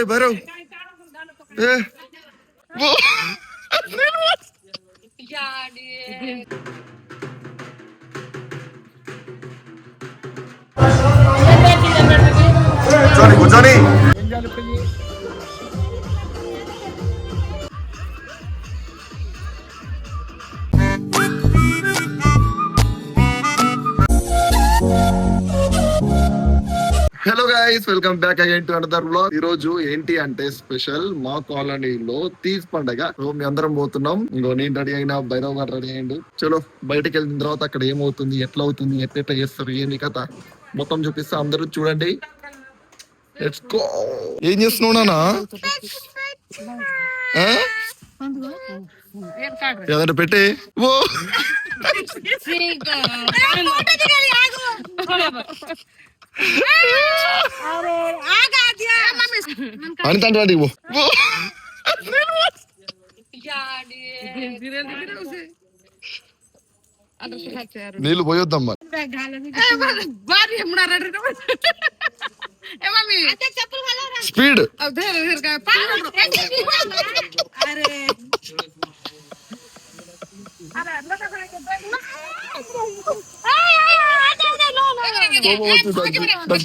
భైరవ్ కూర్చొని hello guys, welcome back again to another vlog. ఈ రోజు ఏంటి అంటే స్పెషల్ మా కాలనీలో తీజ్ పండగ. మీ అందరం పోతున్నాం. ఇంకో నేను రెడీ అయినా, భైరవ్ గారు రెడీ అయ్యిండు. చలో బయటకు వెళ్ళిన తర్వాత అక్కడ ఏమవుతుంది, ఎట్లా అవుతుంది, ఎట్లా చేస్తారు, ఏంది కథ మొత్తం చూపిస్తా. అందరూ చూడండి. Let's go. ఏం చేస్తున్నావునా? ఏదైనా పెట్టి ఓ అనితంటే నీళ్ళు పోయొద్దమ్మా. స్పీడ్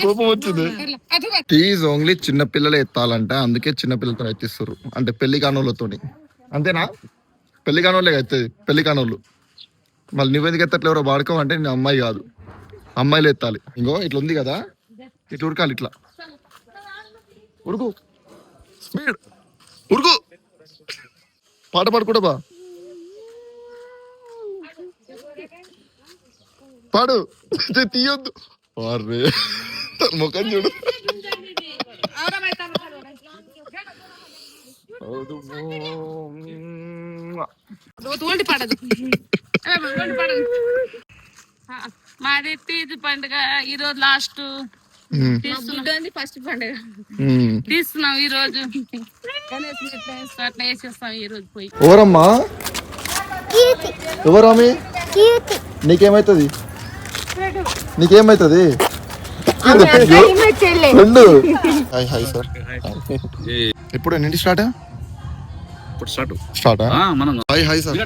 కోపం వచ్చింది. తీజ్ ఓన్లీ చిన్న పిల్లలు ఎత్తాలంట, అందుకే చిన్న పిల్లలతో ఎత్తిస్తారు. అంటే పెళ్లి కానోళ్ళతో. అంతేనా? పెళ్లి కానోళ్ళే ఎత్తది. పెళ్లి కానోళ్ళు మళ్ళీ నువ్వెందుకు ఎత్తట్లు, ఎవరో వాడుకోవంటే నేను అమ్మాయి కాదు, అమ్మాయిలు ఎత్తాలి. ఇంకో ఇట్లా ఉంది కదా, ఇట్లా ఉరకాలి. ఇట్లా ఉరుకు, స్పీడ్ ఉరుకు. పాట పాడుకుంటా బా, పాడు. తీయొద్దు. అరే ముఖం చూడు. మాది తీజ్ పండుగ ఈరోజు లాస్ట్ ఫస్ట్ పండుగ తీస్తున్నాం. ఈ రోజు అట్లా వేసేస్తాం. ఈ రోజు పోయి ఎవరమ్మా? ఎవరామి? నీకేమైతుంది? నీకేమైతుంది? ఇప్పుడు ఎన్నింటి start? Start. Hi hi sir.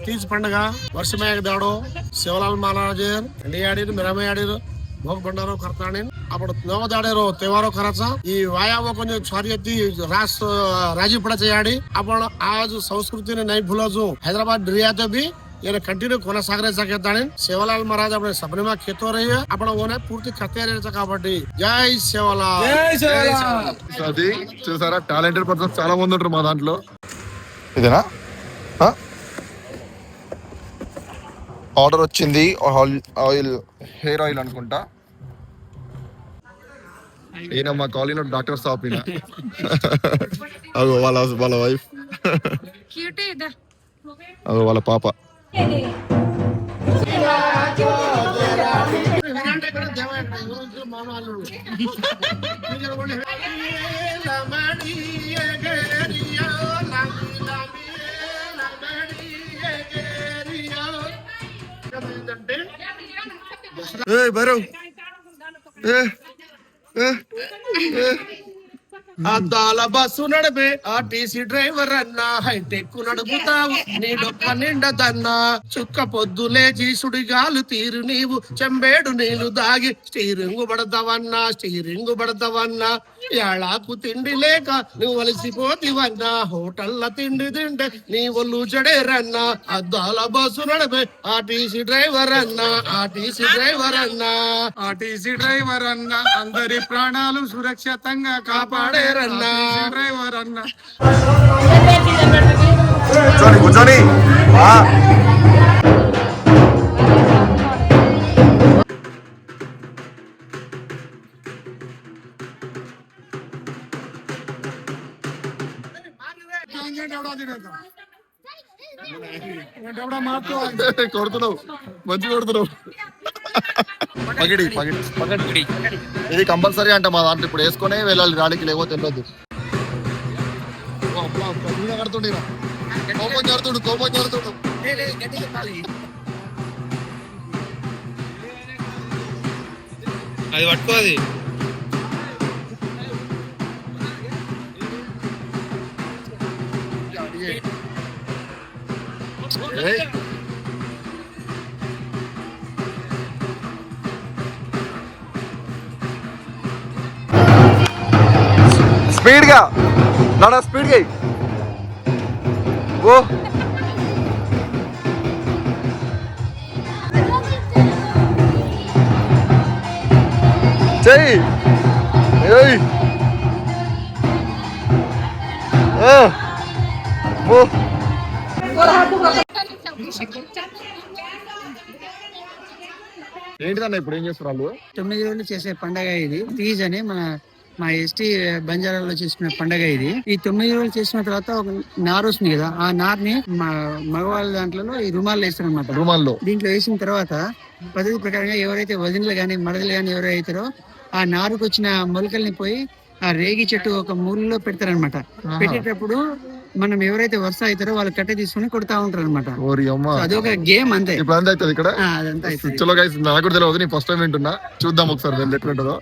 Teej पंडग वर्ष में एक दाड़ो सेवलाल महाराज मेरा भोग भंडारो करता आपण नव दाडे रो तेवारो कराचा ई वायावो कोने छारियती रास राजी पडाचे याडी आपण आज संस्कृतीने नाही भुलाजो. हैदराबाद रियाते भी ये कंटिन्यू కొనసాగరేసా కేతాని సేవలాల్ మహారాజ్ అప్పుడు సబ్రిమా కేతో రయ్య అప్పుడు ఓనే పూర్తి కత్తేరేచ కాబట్టి జై సేవలాల్. అది చూసారా, టాలెంటెడ్ పర్సన్స్ చాలా మంది ఉంటారు మా దాంట్లో. ఇదేనా ఆర్డర్ వచ్చింది? ఆయిల్, హెయిర్ ఆయిల్ అనుకుంటా. ఈయన మా కాలనీలో డాక్టర్ సాప్. ఈయన అగో వాళ్ళ వైఫ్, అగో వాళ్ళ పాప. భైరవ్ అద్దాల బస్సు నడిపే ఆర్టీసీ డ్రైవర్ అన్నా, హైటెక్ నడుపుతావు నీ డొక్క నిండదన్నా. చుక్క పొద్దు లేచి సుడిగాలు తీరు నీవు చెంబేడు నీళ్లు దాగి స్టీరింగు పడతావన్నా. ఏళాకు తిండి లేక నువ్వు వలసిపోతివన్నా, హోటల్ల తిండి తింటే నీ ఒళ్ళు జడేరన్నా. అద్దాల బస్సు నడిపే ఆర్టీసీ డ్రైవర్ అన్నా, ఆర్టీసీ డ్రైవర్ అన్నా, అందరి ప్రాణాలు సురక్షితంగా కాపాడే డ్రైవర్ అన్నా. కూర్చొని కొడుతున్నావు, మంచి కొడుతున్నావు. పగిడి పగిడి పగడి ఇది కంపల్సరీ అంట మా దాంట్లో ఇప్పుడు వేసుకునే వెళ్ళాలి గాలికి లేకపోతే వెళ్ళొద్దు కడుతుండే కోపం కడుతుడు కోపం కడుతుడు అది పట్టుకో అది స్పీడ్ గా నానా స్పీడ్ గా ఓ చెయ్యి ఏయ్ ఓ ఏంటిదన్న ఇప్పుడు ఏం చేస్తున్నారు 9 రోజులు చేసే పండగ ఇది తీజ్ అని మా ఎస్టీ బంజారాలో చేసుకునే పండగ ఇది. ఈ 9 రోజులు చేసిన తర్వాత ఒక నారు వస్తుంది కదా, ఆ నారుని మగవాళ్ళ దాంట్లో ఈ రుమాల్లో వేస్తారు అనమాట. రుమాల్లో దీంట్లో వేసిన తర్వాత పద్ధతి ప్రకారంగా ఎవరైతే వదినలు గాని మడదలు గాని ఎవరైతారో ఆ నారుకు వచ్చిన మొలకల్ని పోయి ఆ రేగి చెట్టు ఒక మూలలో పెడతారనమాట. పెట్టేటప్పుడు మనం ఎవరైతే వరుస అవుతారో వాళ్ళు కట్టె తీసుకుని కొడతా ఉంటారు అనమాట. అదొక గేమ్ అంతే. ఇప్పుడు అంతే అవుతుంది ఇక్కడ. అదంతా అవుతుంది. చలో గైస్, నాకు కూడా తెలియదు, నేను ఫస్ట్ టైం వింటున్నా. చూద్దాం ఒకసారి వెళ్ళి ఎట్లుంటుందో.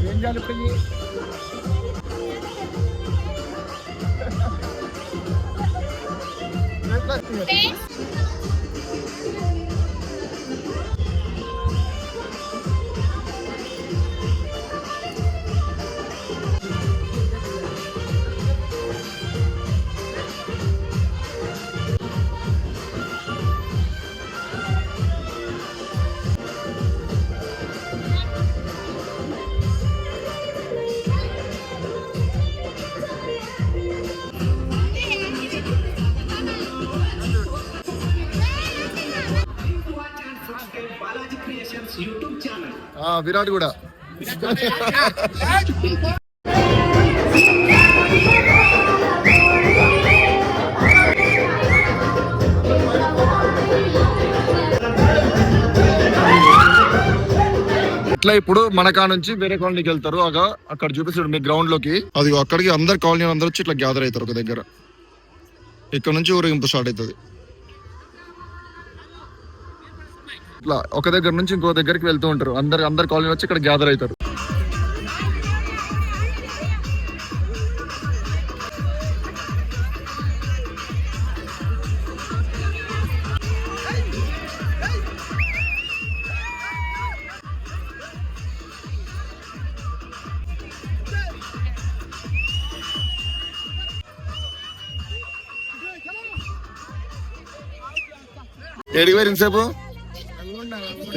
ఏం చేయాలి ఇప్పుడు? విరాట్ కూడా ఇట్లా ఇప్పుడు మన కా నుంచి వేరే కాలనీకి వెళ్తారు. అక్కడ చూపిస్తాడు మీ గ్రౌండ్ లోకి. అది అక్కడికి అందరు కాలనీ అందరూ వచ్చి ఇట్లా గ్యాదర్ అవుతారు ఒక దగ్గర. ఇక్కడ నుంచి ఊరేగింపు స్టార్ట్ అవుతుంది. ఇట్లా ఒక దగ్గర నుంచి ఇంకో దగ్గరికి వెళ్తూ ఉంటారు. అందరు కాలనీ వచ్చి ఇక్కడ గ్యాదర్ అవుతారు. ఏడికి పోయి ఇంతసేపు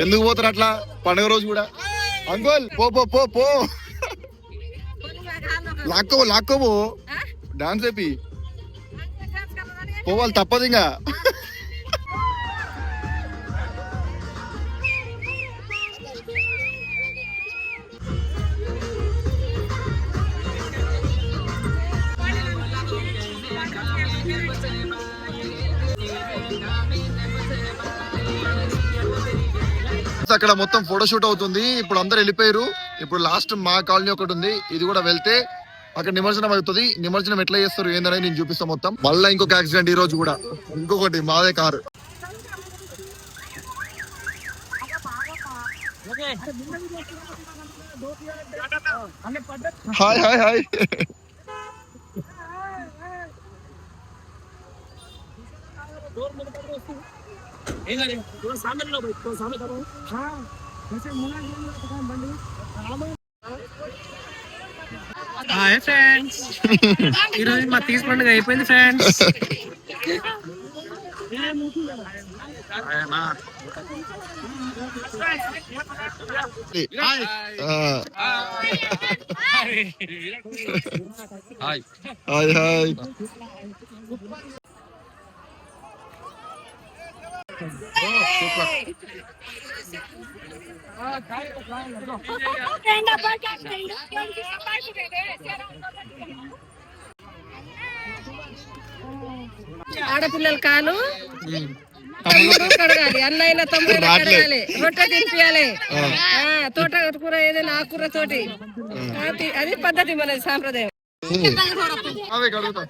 ఎందుకు పోతారు అట్లా పండుగ రోజు కూడా? అంకుల్ పో పో పో పో లాక్కోబో డాన్స్ అయిపోయి పోవాలి తప్పదు ఇంకా. అక్కడ మొత్తం ఫోటోషూట్ అవుతుంది. ఇప్పుడు అందరు వెళ్ళిపోయారు. ఇప్పుడు లాస్ట్ మా కాలనీ ఒకటి ఉంది, ఇది కూడా వెళ్తే అక్కడ నిమజ్జనం అవుతుంది. నిమజ్జనం ఎట్లా చేస్తారు ఏందనేది నేను చూపిస్తాను మొత్తం. మళ్ళీ ఇంకొక యాక్సిడెంట్ ఈ రోజు కూడా, ఇంకొకటి మాదే car. Hi hi hi. Hi friends, ఈరోజు మా తీసి పండుగ అయిపోయింది ఫ్రెండ్స్. Hi hi. ఆడపిల్లల కాలు తమ్ముడు కడగాలి, అన్నైనా తమ్ముడు కడగాలి, రొట్టె తినిపియాలి, తోట కూర ఏదైనా ఆకుకూర తోటి, అది పద్ధతి మన సాంప్రదాయం. అవే కడుగుతా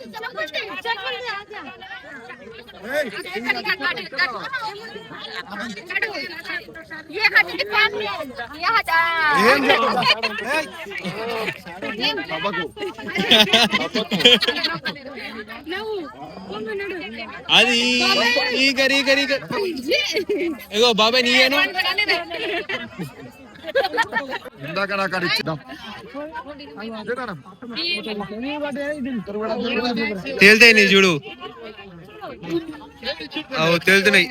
అది ఈ కరీ ఇగో బాబాయ్ నీయేను ఇందాక నాకు అది ఇచ్చిద్దాం. తేలుతాయి నీ చూడు, తేలుతున్నాయి.